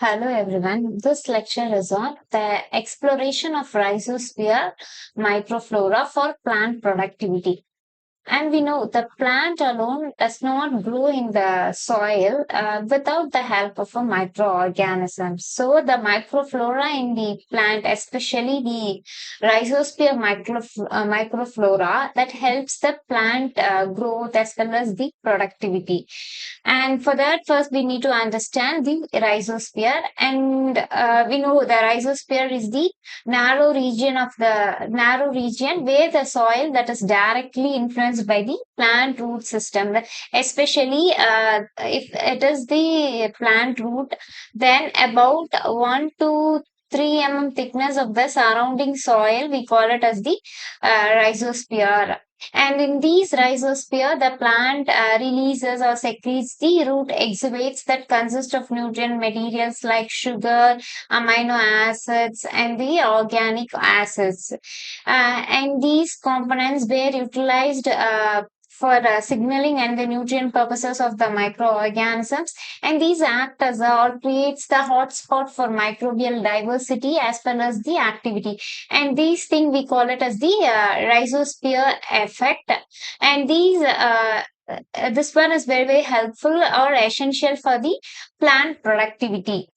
Hello everyone. This lecture is on the exploration of Rhizosphere Microflora for plant productivity. And we know the plant alone does not grow in the soil without the help of a microorganism. So the microflora in the plant, especially the Rhizosphere microflora, that helps the plant growth as well as the productivity. And for that, first we need to understand the rhizosphere. And we know the rhizosphere is the narrow region where the soil that is directly influenced by the plant root system. Especially if it is the plant root, then about 1 to 3 mm thickness of the surrounding soil, we call it as the rhizosphere. And in these rhizosphere, the plant releases or secretes the root exudates that consist of nutrient materials like sugar, amino acids, and the organic acids. And these components were utilized for signaling and the nutrient purposes of the microorganisms, and these act as or creates the hotspot for microbial diversity as well as the activity. And these thing we call it as the rhizosphere effect. And this one is very helpful or essential for the plant productivity.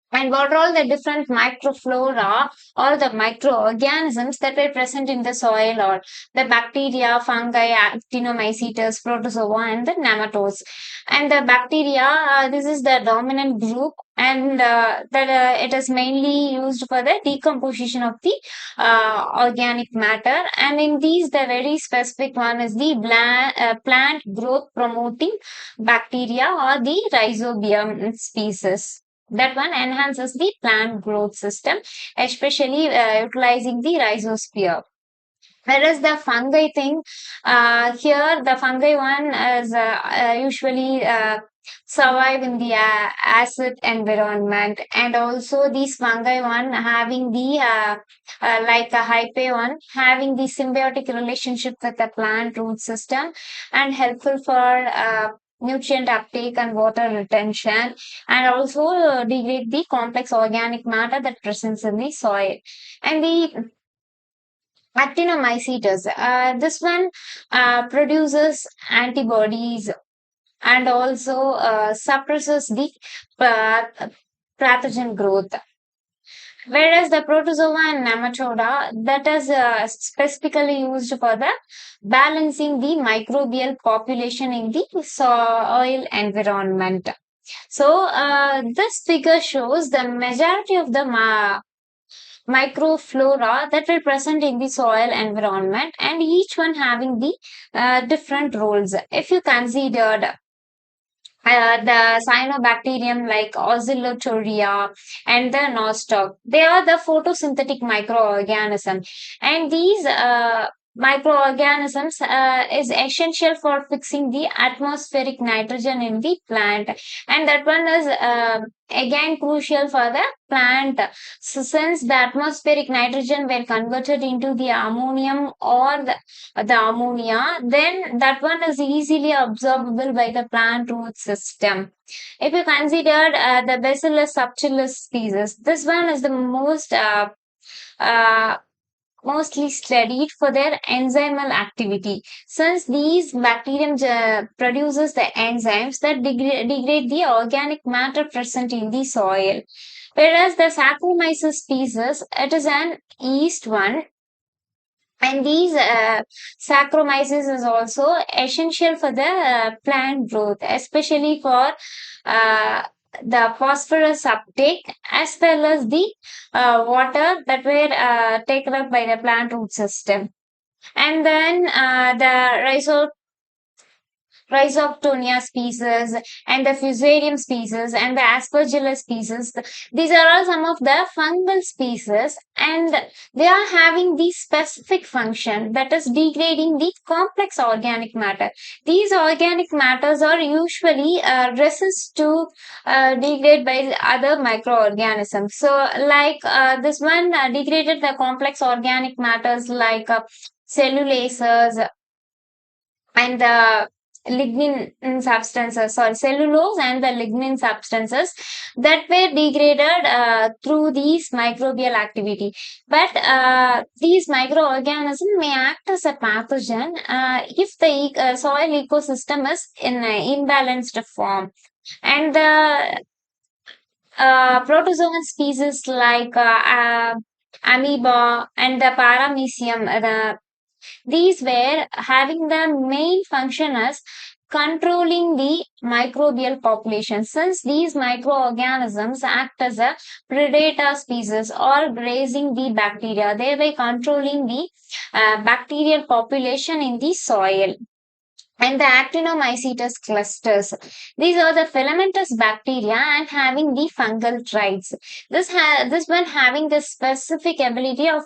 And what are all the different microflora or the microorganisms that were present in the soil, or the bacteria, fungi, actinomycetes, protozoa, and the nematodes. And the bacteria, this is the dominant group, and it is mainly used for the decomposition of the organic matter. And in these, the very specific one is the plant growth promoting bacteria or the Rhizobium species. That one enhances the plant growth system, especially utilizing the rhizosphere. Whereas the fungi thing, here the fungi one is usually survive in the acid environment, and also these fungi one having the like a hype one having the symbiotic relationship with the plant root system and helpful for nutrient uptake and water retention, and also degrade the complex organic matter that presents in the soil. And the Actinomycetes, this one produces antibodies and also suppresses the uh, pathogen growth. Whereas the protozoa and nematoda, that is specifically used for the balancing the microbial population in the soil environment. So this figure shows the majority of the microflora that were present in the soil environment, and each one having the different roles. If you considered the cyanobacterium like Oscillatoria and the Nostoc, they are the photosynthetic microorganisms, and these microorganisms is essential for fixing the atmospheric nitrogen in the plant, and that one is again crucial for the plant. So since the atmospheric nitrogen were converted into the ammonium or the ammonia, then that one is easily absorbable by the plant root system. If you consider the Bacillus subtilis species, this one is the uh, mostly studied for their enzymal activity, since these bacterium produces the enzymes that degrade the organic matter present in the soil. Whereas the Saccharomyces species, it is an yeast one, and these Saccharomyces is also essential for the plant growth, especially for uh, the phosphorus uptake as well as the water that were taken up by the plant root system. And then the Rhizoctonia species and the Fusarium species and the Aspergillus species. These are all some of the fungal species, and they are having the specific function, that is degrading the complex organic matter. These organic matters are usually resist to degrade by other microorganisms. So like this one degraded the complex organic matters like cellulases and the lignin substances, sorry, cellulose and the lignin substances that were degraded through these microbial activity. But these microorganisms may act as a pathogen if the soil ecosystem is in an imbalanced form. And the protozoan species like amoeba and the paramecium, these were having the main function as controlling the microbial population. Since these microorganisms act as a predator species or grazing the bacteria, thereby controlling the bacterial population in the soil. And the Actinomycetes clusters. These are the filamentous bacteria and having the fungal traits. This one having the specific ability of